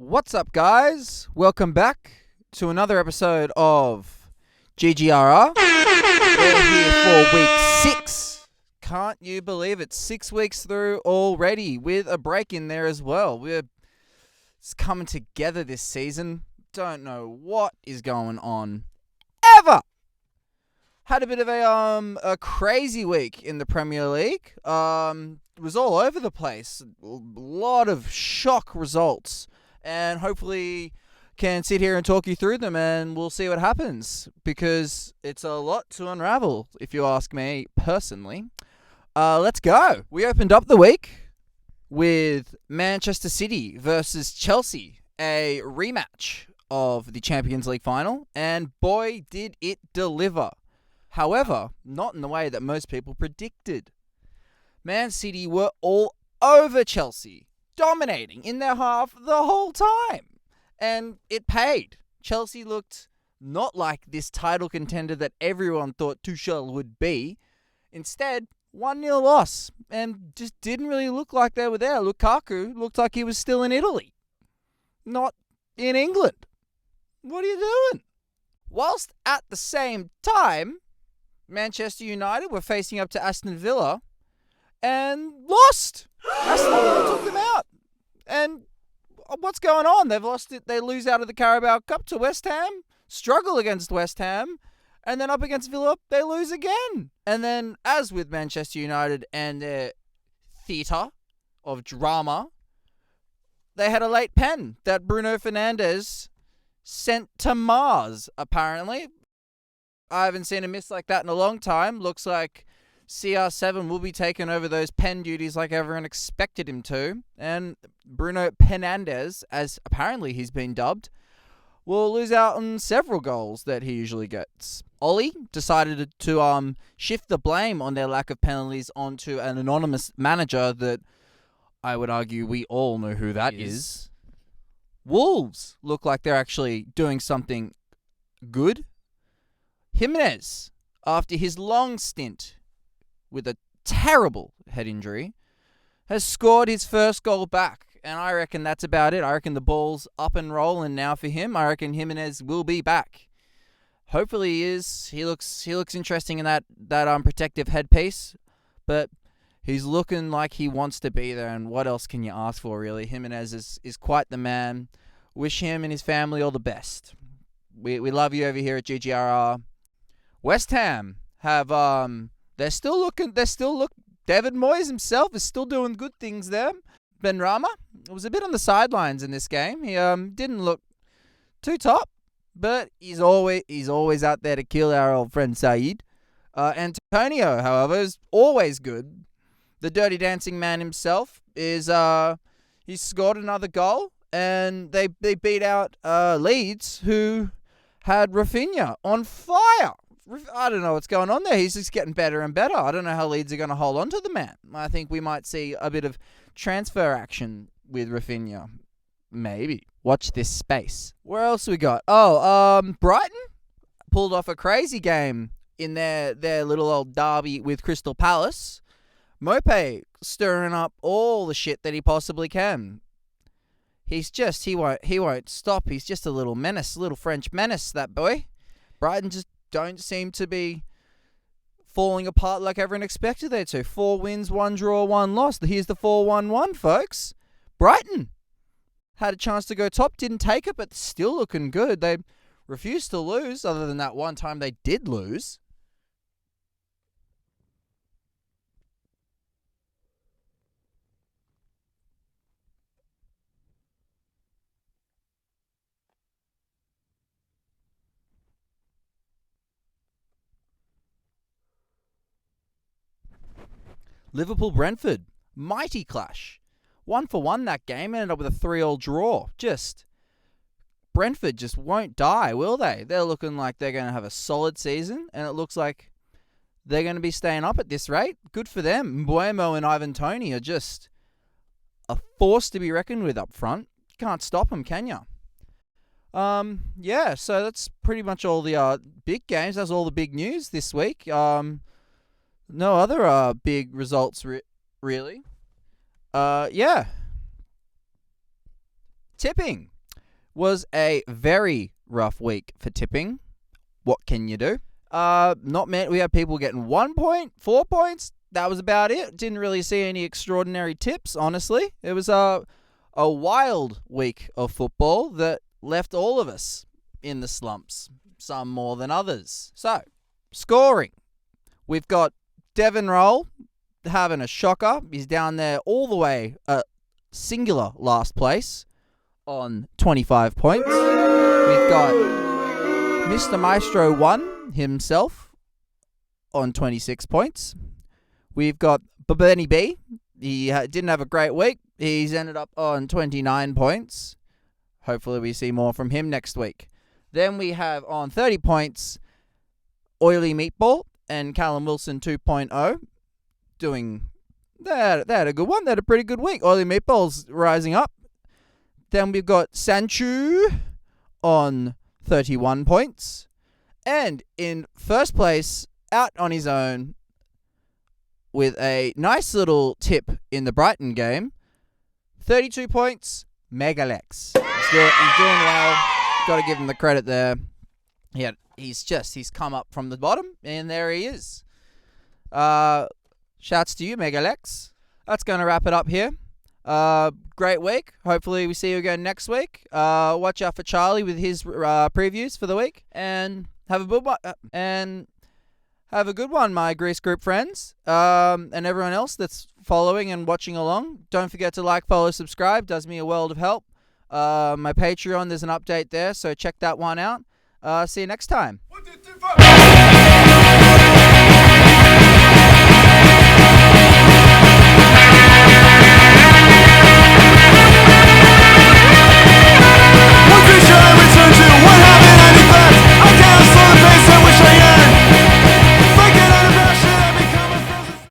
What's up, guys? Welcome back to another episode of GGRR. We're here for week 6. Can't you believe it? 6 weeks through already with a break in there as well. We're coming together this season. Don't know what is going on ever. Had a bit of a crazy week in the Premier League. It was all over the place. A lot of shock results. And hopefully can sit here and talk you through them, and we'll see what happens, because it's a lot to unravel, if you ask me personally. Let's go. We opened up the week with Manchester City versus Chelsea, a rematch of the Champions League final, and boy, did it deliver. However, not in the way that most people predicted. Man City were all over Chelsea, dominating in their half the whole time. And it paid. Chelsea looked not like this title contender that everyone thought Tuchel would be. Instead, 1-0 loss. And just didn't really look like they were there. Lukaku looked like he was still in Italy, not in England. What are you doing? Whilst at the same time, Manchester United were facing up to Aston Villa and lost. Aston Villa took them out. And what's going on? They've lost it. They lose out of the Carabao Cup to West Ham, struggle against West Ham, and then up against Villa, they lose again. And then, as with Manchester United and their theatre of drama, they had a late pen that Bruno Fernandes sent to Mars, apparently. I haven't seen a miss like that in a long time. Looks like CR7 will be taking over those pen duties like everyone expected him to. And Bruno Fernandes, as apparently he's been dubbed, will lose out on several goals that he usually gets. Ollie decided to shift the blame on their lack of penalties onto an anonymous manager that I would argue we all know who that is. Wolves look like they're actually doing something good. Jimenez, after his long stint with a terrible head injury, has scored his first goal back. And I reckon that's about it. I reckon the ball's up and rolling now for him. I reckon Jimenez will be back. Hopefully he is. He looks interesting in that protective headpiece. But he's looking like he wants to be there. And what else can you ask for, really? Jimenez is quite the man. Wish him and his family all the best. We love you over here at GGRR. West Ham have David Moyes himself is still doing good things there. Benrahma was a bit on the sidelines in this game. He didn't look too top, but he's always out there to kill our old friend Saeed. Antonio, however, is always good. The Dirty Dancing Man himself is he scored another goal, and they beat out Leeds, who had Rafinha on fire. I don't know what's going on there. He's just getting better and better. I don't know how Leeds are going to hold on to the man. I think we might see a bit of transfer action with Rafinha. Maybe. Watch this space. Where else we got? Brighton pulled off a crazy game in their little old derby with Crystal Palace. Mope stirring up all the shit that he possibly can. He won't stop. He's just a little menace, a little French menace, that boy. Brighton just don't seem to be falling apart like everyone expected they to. 4 wins, 1 draw, 1 loss. Here's the 4-1-1, folks. Brighton had a chance to go top, didn't take it, but still looking good. They refused to lose, other than that one time they did lose. Liverpool-Brentford, mighty clash. 1-1 that game, ended up with a 3-3 draw. Brentford just won't die, will they? They're looking like they're going to have a solid season, and it looks like they're going to be staying up at this rate. Good for them. Mbuemo and Ivan Toney are just a force to be reckoned with up front. Can't stop them, can you? So that's pretty much all the big games. That's all the big news this week. No other big results, really. Tipping was a very rough week for tipping. What can you do? Not many. We had people getting 1 point, 4 points. That was about it. Didn't really see any extraordinary tips, honestly. It was a wild week of football that left all of us in the slumps, some more than others. So, scoring. We've got Devon Roll having a shocker. He's down there all the way at singular last place on 25 points. We've got Mr. Maestro 1 himself on 26 points. We've got Benny B. He didn't have a great week. He's ended up on 29 points. Hopefully we see more from him next week. Then we have on 30 points, Oily Meatball and Callum Wilson 2.0 doing... They had a good one. They had a pretty good week. Oily Meatball's rising up. Then we've got Sanchu on 31 points. And in first place, out on his own, with a nice little tip in the Brighton game, 32 points, Megalex. He's doing well. Got to give him the credit there. Yeah, he's come up from the bottom, and there he is. Shouts to you, Megalex. That's going to wrap it up here. Great week. Hopefully we see you again next week. Watch out for Charlie with his previews for the week, and have a good one. Have a good one, my Grease Group friends, and everyone else that's following and watching along. Don't forget to like, follow, subscribe. Does me a world of help. My Patreon, there's an update there, so check that one out. See you next time. 1, 2, 3, 4.